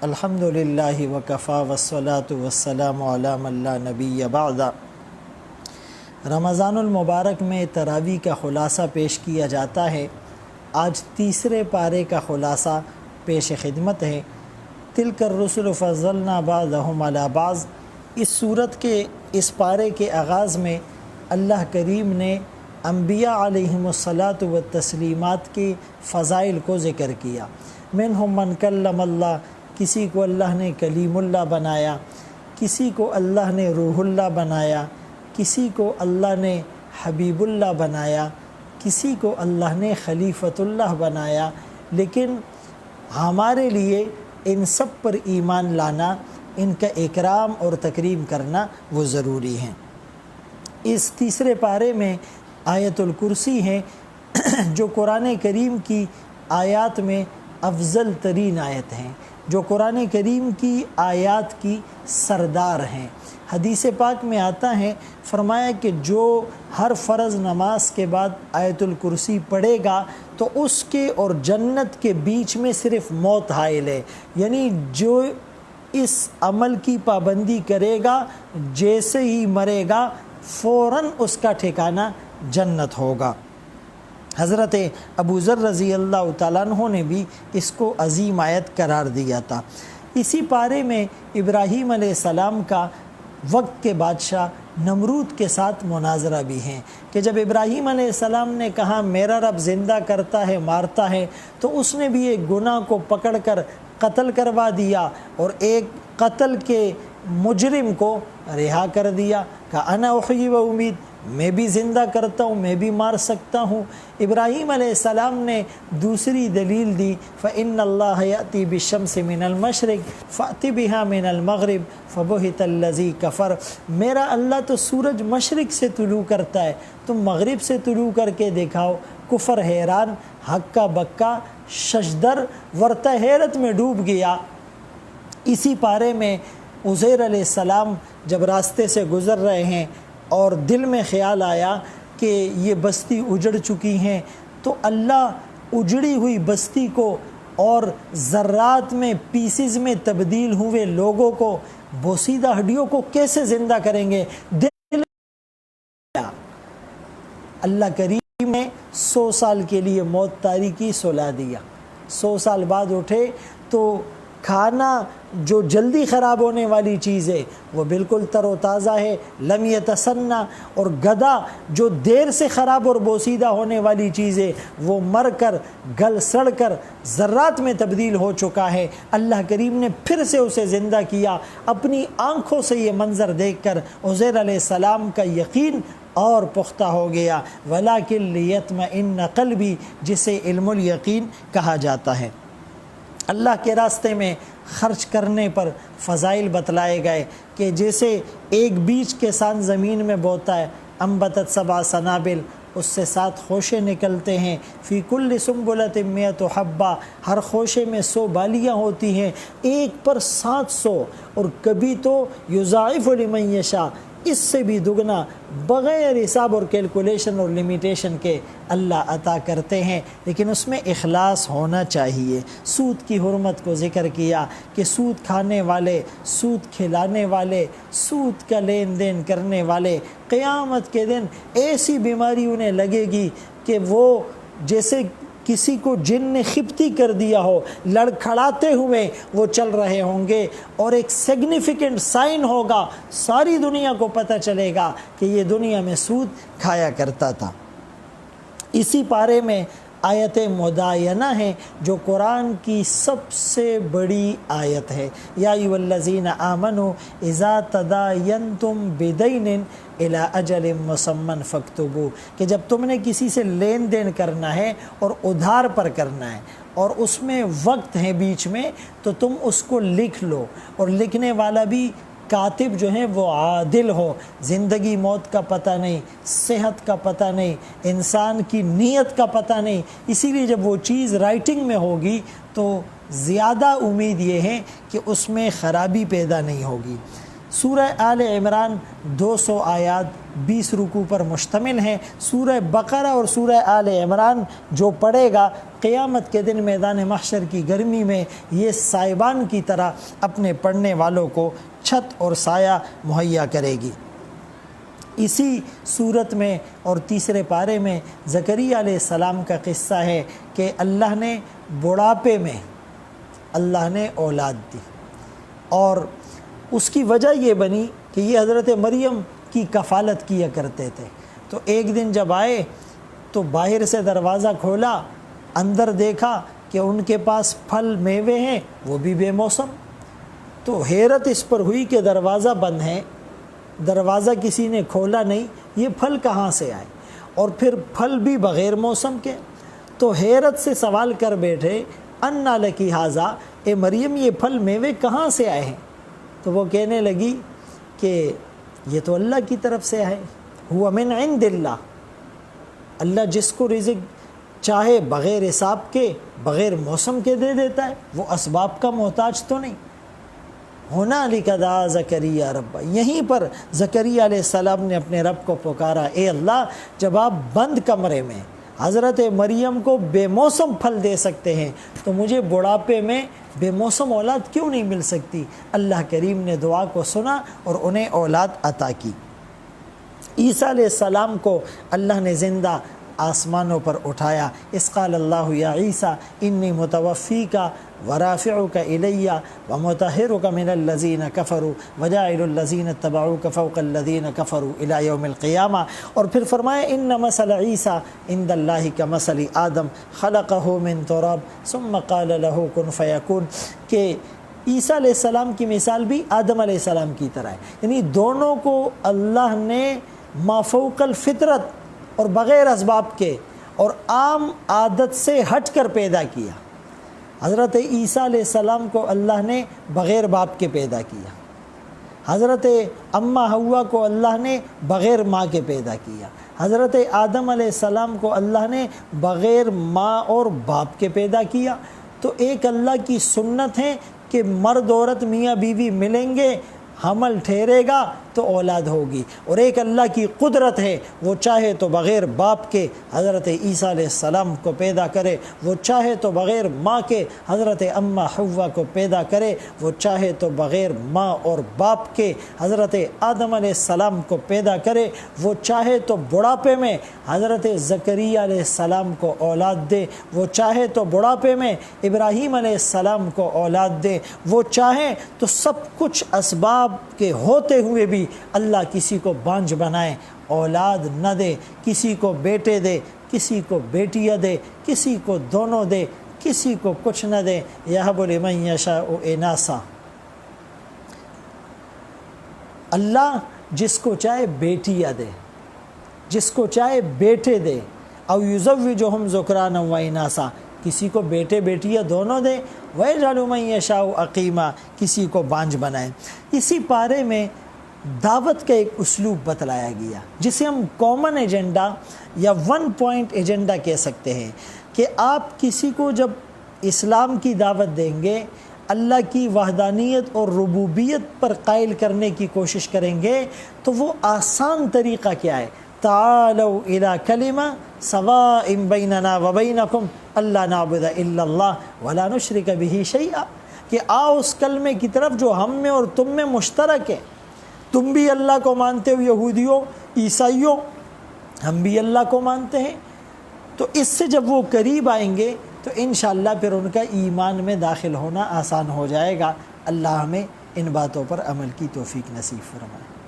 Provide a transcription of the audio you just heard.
الحمدللہ وکفا والصلاۃ والسلام علی من لا نبی بعد۔ رمضان المبارک میں تراویح کا خلاصہ پیش کیا جاتا ہے۔ آج تیسرے پارے کا خلاصہ پیش خدمت ہے۔ تلک الرسل فضلنا بعضهم علی بعض۔ اس صورت کے اس پارے کے آغاز میں اللہ کریم نے انبیاء علیہم الصلاۃ والتسلیمات کے فضائل کو ذکر کیا۔ منہم من کلم اللہ، کسی کو اللہ نے کلیم اللہ بنایا، کسی کو اللہ نے روح اللہ بنایا، کسی کو اللہ نے حبیب اللہ بنایا، کسی کو اللہ نے خلیفۃ اللہ بنایا۔ لیکن ہمارے لیے ان سب پر ایمان لانا، ان کا اکرام اور تکریم کرنا وہ ضروری ہے۔ اس تیسرے پارے میں آیت الکرسی ہے جو قرآن کریم کی آیات میں افضل ترین آیت ہیں، جو قرآن کریم کی آیات کی سردار ہیں۔ حدیث پاک میں آتا ہے، فرمایا کہ جو ہر فرض نماز کے بعد آیت الکرسی پڑھے گا تو اس کے اور جنت کے بیچ میں صرف موت حائل ہے، یعنی جو اس عمل کی پابندی کرے گا جیسے ہی مرے گا فوراً اس کا ٹھکانہ جنت ہوگا۔ حضرت ابو ذر رضی اللہ تعالیٰ عنہ نے بھی اس کو عظیم آیت قرار دیا تھا۔ اسی پارے میں ابراہیم علیہ السلام کا وقت کے بادشاہ نمرود کے ساتھ مناظرہ بھی ہیں کہ جب ابراہیم علیہ السلام نے کہا میرا رب زندہ کرتا ہے مارتا ہے، تو اس نے بھی ایک گناہ کو پکڑ کر قتل کروا دیا اور ایک قتل کے مجرم کو رہا کر دیا کہ انا احیی و امید، میں بھی زندہ کرتا ہوں، میں بھی مار سکتا ہوں۔ ابراہیم علیہ السلام نے دوسری دلیل دی، فَإِنَّ اللَّهَ يَأْتِي بِالشَّمْسِ مِنَ الْمَشْرِقِ فَأْتِ بِهَا مِنَ الْمَغْرِبِ فَبُهِتَ الَّذِي كَفَرَ۔ میرا اللہ تو سورج مشرق سے طلوع کرتا ہے، تم مغرب سے طلوع کر کے دکھاؤ۔ کفر حیران، ہکا بکا ششدر ورتہ حیرت میں ڈوب گیا۔ اسی پارے میں عزیر علیہ السلام جب راستے سے گزر رہے ہیں اور دل میں خیال آیا کہ یہ بستی اجڑ چکی ہیں، تو اللہ اجڑی ہوئی بستی کو اور ذرات میں پیسز میں تبدیل ہوئے لوگوں کو، بوسیدہ ہڈیوں کو کیسے زندہ کریں گے؟ دل اللہ کریم نے 100 سال کے لیے موت طاری کی، سلا دیا۔ 100 سال بعد اٹھے تو کھانا جو جلدی خراب ہونے والی چیز ہے وہ بالکل تر و تازہ ہے، لم یتسنہ، اور گدھا جو دیر سے خراب اور بوسیدہ ہونے والی چیز ہے وہ مر کر گل سڑ کر ذرات میں تبدیل ہو چکا ہے۔ اللہ کریم نے پھر سے اسے زندہ کیا۔ اپنی آنکھوں سے یہ منظر دیکھ کر عزیر علیہ السلام کا یقین اور پختہ ہو گیا۔ وَلَٰكِن لِيَطْمَئِنَّ قَلْبِي، جسے علم الیقین کہا جاتا ہے۔ اللہ کے راستے میں خرچ کرنے پر فضائل بتلائے گئے کہ جیسے ایک بیج کے سان زمین میں بوتا ہے، انبتت 7 سنابل، اس سے 7 خوشے نکلتے ہیں، فی کل سنبلۃ 100 حبہ، ہر خوشے میں 100 بالیاں ہوتی ہیں، ایک پر 700، اور کبھی تو یضاعف لمن یشاء، اس سے بھی دگنا بغیر حساب اور کیلکولیشن اور لمیٹیشن کے اللہ عطا کرتے ہیں۔ لیکن اس میں اخلاص ہونا چاہیے۔ سود کی حرمت کو ذکر کیا کہ سود کھانے والے، سود کھلانے والے، سود کا لین دین کرنے والے قیامت کے دن ایسی بیماری انہیں لگے گی کہ وہ جیسے کسی کو جن نے خپتی کر دیا ہو، لڑکھڑاتے ہوئے وہ چل رہے ہوں گے، اور ایک سگنیفیکنٹ سائن ہوگا، ساری دنیا کو پتہ چلے گا کہ یہ دنیا میں سود کھایا کرتا تھا۔ اسی پارے میں آیت مداینہ ہے جو قرآن کی سب سے بڑی آیت ہے۔ یا ایھا الذین آمنوا اذا تداینتم بدین الی اجل مسمی فاکتبوا، کہ جب تم نے کسی سے لین دین کرنا ہے اور ادھار پر کرنا ہے اور اس میں وقت ہے بیچ میں، تو تم اس کو لکھ لو، اور لکھنے والا بھی کاتب جو ہیں وہ عادل ہو۔ زندگی موت کا پتہ نہیں، صحت کا پتہ نہیں، انسان کی نیت کا پتہ نہیں، اسی لیے جب وہ چیز رائٹنگ میں ہوگی تو زیادہ امید یہ ہے کہ اس میں خرابی پیدا نہیں ہوگی۔ سورہ آل عمران 200 آیات 20 رکوع پر مشتمل ہیں۔ سورہ بقرہ اور سورہ آل عمران جو پڑھے گا قیامت کے دن میدان محشر کی گرمی میں یہ سائبان کی طرح اپنے پڑھنے والوں کو چھت اور سایہ مہیا کرے گی۔ اسی صورت میں اور تیسرے پارے میں زکریا علیہ السلام کا قصہ ہے کہ اللہ نے بڑھاپے میں اللہ نے اولاد دی، اور اس کی وجہ یہ بنی کہ یہ حضرت مریم کی کفالت کیا کرتے تھے۔ تو ایک دن جب آئے تو باہر سے دروازہ کھولا، اندر دیکھا کہ ان کے پاس پھل میوے ہیں وہ بھی بے موسم۔ تو حیرت اس پر ہوئی کہ دروازہ بند ہے، دروازہ کسی نے کھولا نہیں، یہ پھل کہاں سے آئے، اور پھر پھل بھی بغیر موسم کے۔ تو حیرت سے سوال کر بیٹھے انا لکی ھذا، اے مریم یہ پھل میوے کہاں سے آئے ہیں؟ تو وہ کہنے لگی کہ یہ تو اللہ کی طرف سے ہے، ہوا من عند اللہ، اللہ جس کو رزق چاہے بغیر حساب کے بغیر موسم کے دے دیتا ہے، وہ اسباب کا محتاج تو نہیں۔ ہنالک دعا زکریا رب، یہیں پر زکریا علیہ السلام نے اپنے رب کو پکارا، اے اللہ جب آپ بند کمرے میں حضرت مریم کو بے موسم پھل دے سکتے ہیں تو مجھے بڑھاپے میں بے موسم اولاد کیوں نہیں مل سکتی؟ اللہ کریم نے دعا کو سنا اور انہیں اولاد عطا کی۔ عیسیٰ علیہ السلام کو اللہ نے زندہ آسمانوں پر اٹھایا۔ اس قال اللہ یا عیسیٰ انی متوفیک ورافعک الی ومطہرک من الذین کفروا وجاعل الذین اتبعوک فوق الذین کفروا الی یوم القیامہ۔ اور پھر فرمایا ان مثل عیسیٰ عند اللہ کمثل آدم خلقہ من تراب ثم قال له کن فیکون، کہ عیسیٰ علیہ السلام کی مثال بھی آدم علیہ السلام کی طرح ہے، یعنی دونوں کو اللہ نے مافوق الفطرت اور بغیر اسباب کے اور عام عادت سے ہٹ کر پیدا کیا۔ حضرت عیسیٰ علیہ السلام کو اللہ نے بغیر باپ کے پیدا کیا، حضرت اماں حوا کو اللہ نے بغیر ماں کے پیدا کیا، حضرت آدم علیہ السلام کو اللہ نے بغیر ماں اور باپ کے پیدا کیا۔ تو ایک اللہ کی سنت ہے کہ مرد عورت میاں بیوی ملیں گے، حمل ٹھہرے گا تو اولاد ہوگی، اور ایک اللہ کی قدرت ہے وہ چاہے تو بغیر باپ کے حضرت عیسیٰ علیہ السلام کو پیدا کرے، وہ چاہے تو بغیر ماں کے حضرت اماں حوا کو پیدا کرے، وہ چاہے تو بغیر ماں اور باپ کے حضرت آدم علیہ السلام کو پیدا کرے، وہ چاہے تو بڑھاپے میں حضرت زکریا علیہ السلام کو اولاد دے، وہ چاہے تو بڑھاپے میں ابراہیم علیہ السلام کو اولاد دے، وہ چاہے تو سب کچھ اسباب کے ہوتے ہوئے بھی اللہ کسی کو بانجھ بنائے، اولاد نہ دے، کسی کو بیٹے دے، کسی کو بیٹیاں دے، کسی کو دونوں دے، کسی کو کچھ نہ دے۔ یہب لمن یشاء اناثا، اللہ جس کو چاہے بیٹیاں دے، جس کو چاہے بیٹے دے، او یزوجہم ذکرانا و اناثا، کسی کو بیٹے بیٹیاں دونوں دے، وَيَجْعَلُ مَن يَشَاءُ عَقِيمًا، کسی کو بانجھ بنائے۔ اسی پارے میں دعوت کا ایک اسلوب بتلایا گیا جسے ہم کامن ایجنڈا یا ون پوائنٹ ایجنڈا کہہ سکتے ہیں، کہ آپ کسی کو جب اسلام کی دعوت دیں گے اللہ کی وحدانیت اور ربوبیت پر قائل کرنے کی کوشش کریں گے تو وہ آسان طریقہ کیا ہے؟ تعالوا الی کلمہ سواء بیننا وبینکم اللہ نعبد الا اللہ ولا نشرک بہ شیئا، کہ آؤ اس کلمے کی طرف جو ہم میں اور تم میں مشترک ہے۔ تم بھی اللہ کو مانتے ہو یہودیوں عیسائیوں، ہم بھی اللہ کو مانتے ہیں۔ تو اس سے جب وہ قریب آئیں گے تو انشاءاللہ پھر ان کا ایمان میں داخل ہونا آسان ہو جائے گا۔ اللہ ہمیں ان باتوں پر عمل کی توفیق نصیب فرمائے۔